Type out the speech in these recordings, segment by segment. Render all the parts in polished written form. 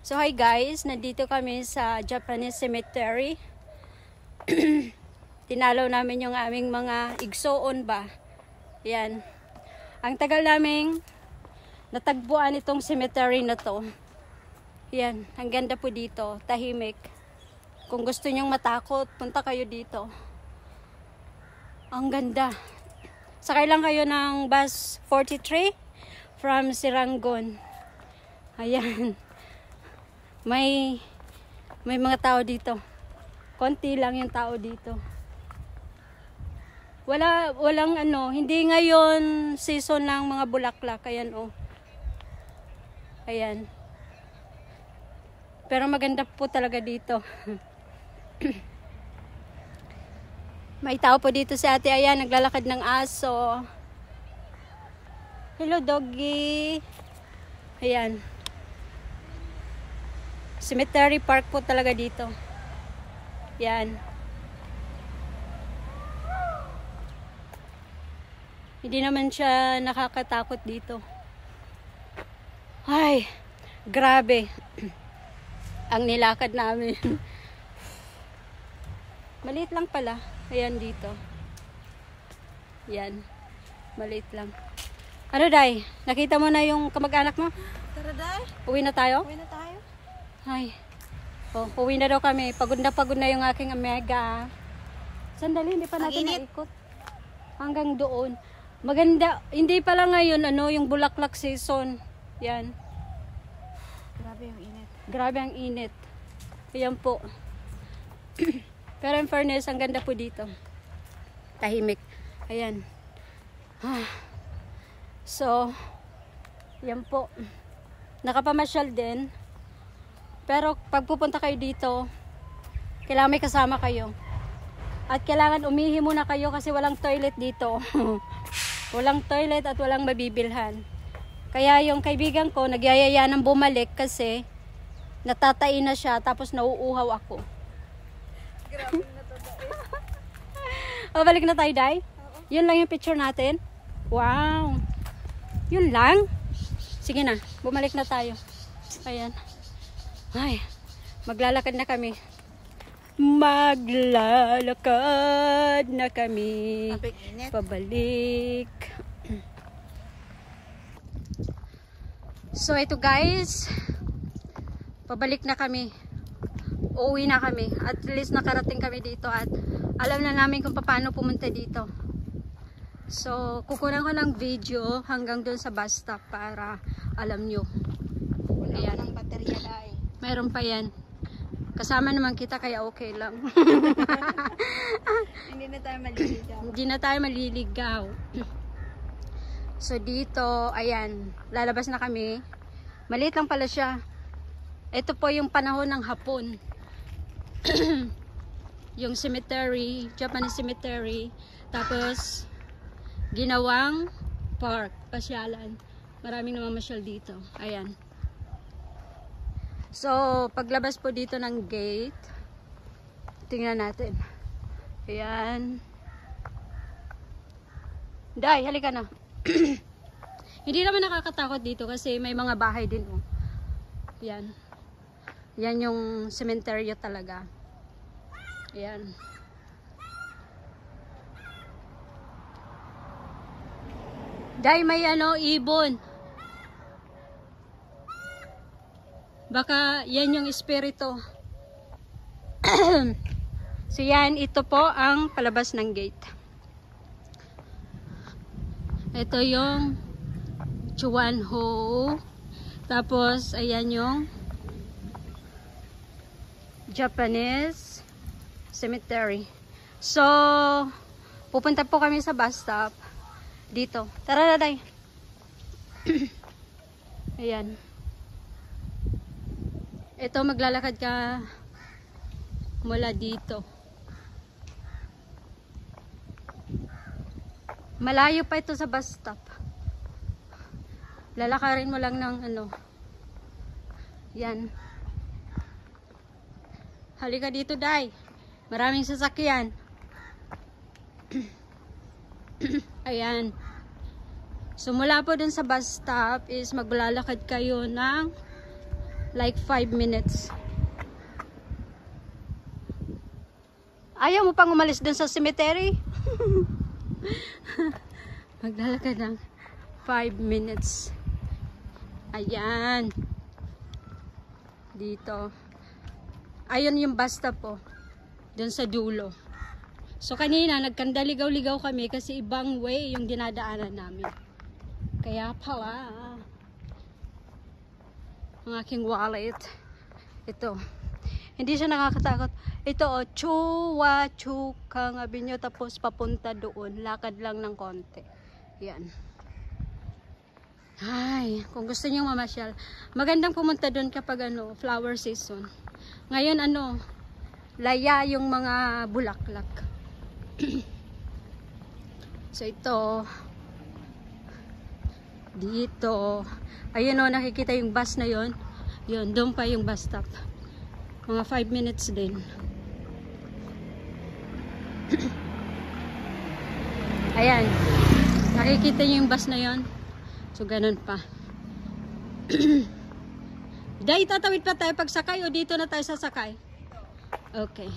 So hi guys, nandito kami sa Japanese cemetery. Tinalaw namin yung aming mga igsoon ba. Yan. Ang tagal naming natagpuan itong cemetery na to. Yan, ang ganda po dito, tahimik. Kung gusto nyong matakot, punta kayo dito. Ang ganda. Sakay lang kayo ng bus 43 from Sirangon. Ayan. May mga tao dito. Konti lang yung tao dito. Walang hindi ngayon season ng mga bulaklak. Ayan oh. Ayan. Pero maganda po talaga dito. May tao po dito si ate. Ayan, naglalakad ng aso. Hello doggy. Ayan. Cemetery park po talaga dito. Yan. Hindi naman siya nakakatakot dito. Ay, grabe. Ang nilakad namin. Maliit lang pala. Ayan dito. Yan. Maliit lang. Ano, Day? Nakita mo na yung kamag-anak mo? Tara, Day. Uwi na tayo? Uwi na tayo. Ay. Oh, uwi na daw kami. Pagod na yung aking Omega. Sandali, hindi pa natin naikot. Hanggang doon. Maganda. Hindi pala ngayon, yung bulaklak season. Yan. Grabe yung init. Grabe ang init. Ayan po. Pero in fairness, ang ganda po dito. Tahimik. Ayan. So, yan po. Nakapamasyal din. Pero pag pupunta kayo dito, kailangan may kasama kayo. At kailangan umihi muna kayo kasi walang toilet dito. Walang toilet at walang mabibilhan. Kaya yung kaibigan ko, nagyayaya ng bumalik kasi natatain na siya tapos nauuhaw ako. Grabe na to, Day. O, balik na tayo, Day? Yun lang yung picture natin? Wow! Yun lang? Sige na, bumalik na tayo. Ayan. Ay, maglalakad na kami. Maglalakad na kami. Pabalik. So, ito guys. Pabalik na kami. Uuwi na kami. At least nakarating kami dito. At alam na namin kung paano pumunta dito. So, kukunan ko ng video hanggang doon sa bus stop para alam nyo. Ayan. Ng baterya, Day. Mayroon pa yan. Kasama naman kita kaya okay lang. Hindi na tayo maliligaw. Hindi na tayo maliligaw. So dito, ayan, lalabas na kami. Maliit lang pala siya. Ito po yung panahon ng hapon. Yung cemetery, Japanese cemetery. Tapos, ginawang park, pasyalan. Maraming namamasyal dito. Ayan. So, paglabas po dito ng gate, tingnan natin. Ayan. Day, halika na. Hindi naman nakakatakot dito kasi may mga bahay din. Oh. Ayan. Yan yung cemetery talaga. Ayan. Day, may ibon. Baka yan yung espiritu. So yan, ito po ang palabas ng gate. Ito yung Chuanho. Tapos, ayan yung Japanese cemetery. So, pupunta po kami sa bus stop. Dito. Tara na, Day. Ayan. Ito, maglalakad ka mula dito. Malayo pa ito sa bus stop. Lalakarin mo lang ng yan. Halika dito, Day. Maraming sasakyan. Ayan. So, mula po dun sa bus stop is maglalakad kayo ng like 5 minutes. Ayaw mo pang umalis dun sa cemetery? Maglalakad ng 5 minutes. Ayan. Dito. Ayun yung bus stop po. Dun sa dulo. So kanina nagkandaligaw-ligaw kami kasi ibang way yung dinadaanan namin. Kaya pala ang aking wallet. Ito. Hindi siya nakakatakot. Ito o, Chua Chukang Avenue, tapos papunta doon. Lakad lang ng konti. Yan. Ay, kung gusto niyo mamasyal, magandang pumunta doon kapag ano, flower season. Ngayon ano, laya yung mga bulaklak. So ito, dito, ayun o, nakikita yung bus na yon. Yun, doon pa yung bus stop. Mga 5 minutes din. Ayan, nakikita niyo yung bus na yon. So ganun pa. Dahil tatawid pa tayo pagsakay o dito na tayo sasakay? Okay.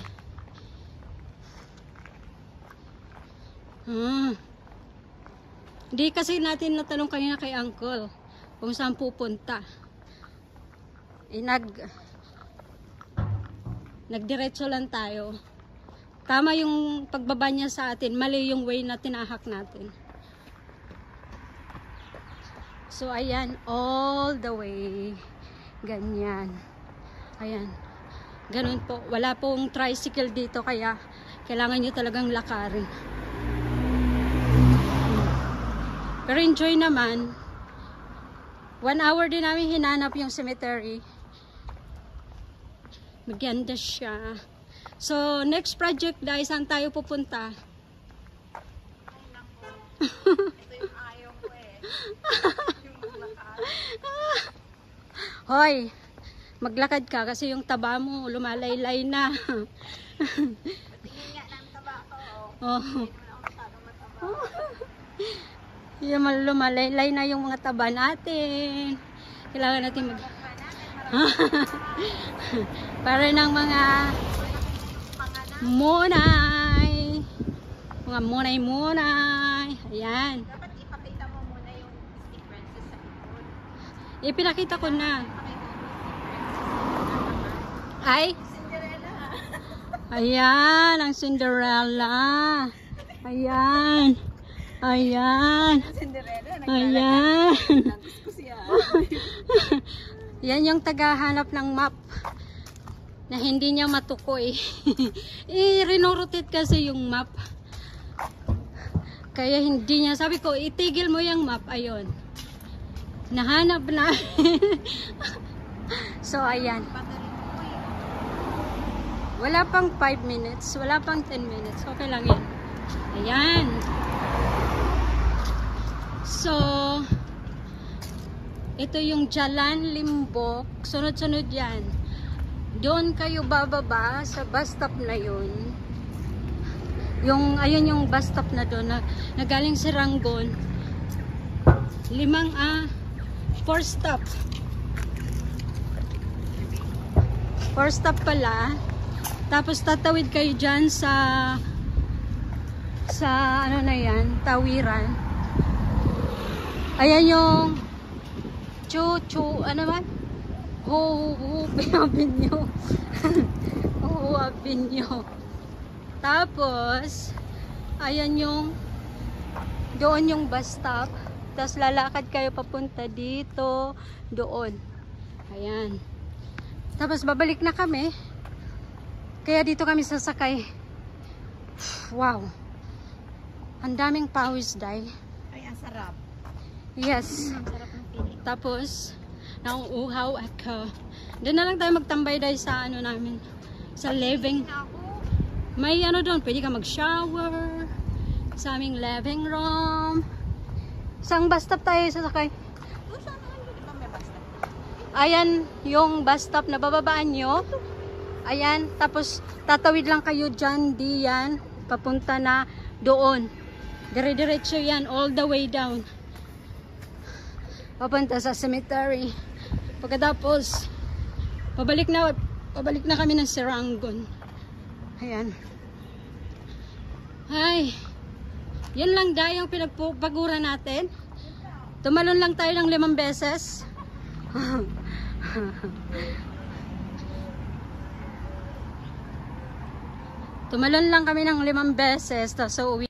Hindi kasi natin natanong kanina kay Uncle kung saan pupunta. Nagdiretso lang tayo. Tama yung pagbaba niya sa atin, mali yung way na tinahak natin. So ayan, all the way. Ganyan. Ayan. Ganun po. Wala pong tricycle dito kaya kailangan nyo talagang lakarin. Pero enjoy naman. 1 hour din namin hinanap yung cemetery. Maganda siya. So, next project guys, saan tayo pupunta? Ito yung ayaw ko eh. Yung maglakad. Hoy, maglakad ka kasi yung taba mo lumalaylay na. Tingin nga ng taba ko. Oh. Hindi naman ako masyadong mataba. Yung lumalaylay na yung mga taba natin. Kailangan natin mag... Para ng mga monay. Mga monay-monay. Ayan. Dapat ipakita mo muna yung Mystic Princess sa likod. Ipinakita ko na. Ay? Cinderella. Ayan, ang Cinderella. Ayan. Ayan. Cinderella. Ayan. Naglalakad ko siya. Yan yung tagahanap ng map na hindi niya matukoy. I-renorotate kasi yung map. Kaya hindi niya. Sabi ko, itigil mo yung map. Ayun. Nahanap na. So, ayan. Wala pang 5 minutes. Wala pang 10 minutes. Okay lang yan. Ayan. So, ito yung Jalan Limbok. Sunod-sunod yan. Doon kayo bababa sa bus stop na yun. Ayun yung bus stop na doon. Na galing si Rangon. 4 stop. 4 stop pala. Tapos tatawid kayo dyan sa ano na yan, Tawiran. Ayan yung ano man? Avenue. Avenue. Tapos, ayan yung doon yung bus stop. Tapos lalakad kayo papunta dito, doon. Ayan. Tapos babalik na kami. Kaya dito kami sasakay. Wow. Ang daming pawis, day. Ay, ang sarap. Yes. Ang sarap ng feeling. Tapos, nauuhaw ako. Doon na lang tayo magtambay dahil sa ano namin. Sa living. May ano doon, pwede ka mag-shower. Sa aming living room. Saan bus stop tayo sasakay? Ayan yung bus stop na bababaan nyo. Ayan. Tapos, tatawid lang kayo dyan, diyan. Papunta na doon. Dire-diretso yan, all the way down. Papunta sa cemetery. Pagkatapos, Pabalik na kami ng Serangoon. Ayan. Ay, yan lang dahil yung pinagpagura natin. Tumalon lang tayo ng 5 beses. Tumalon lang kami ng 5 beses, tapos uwi.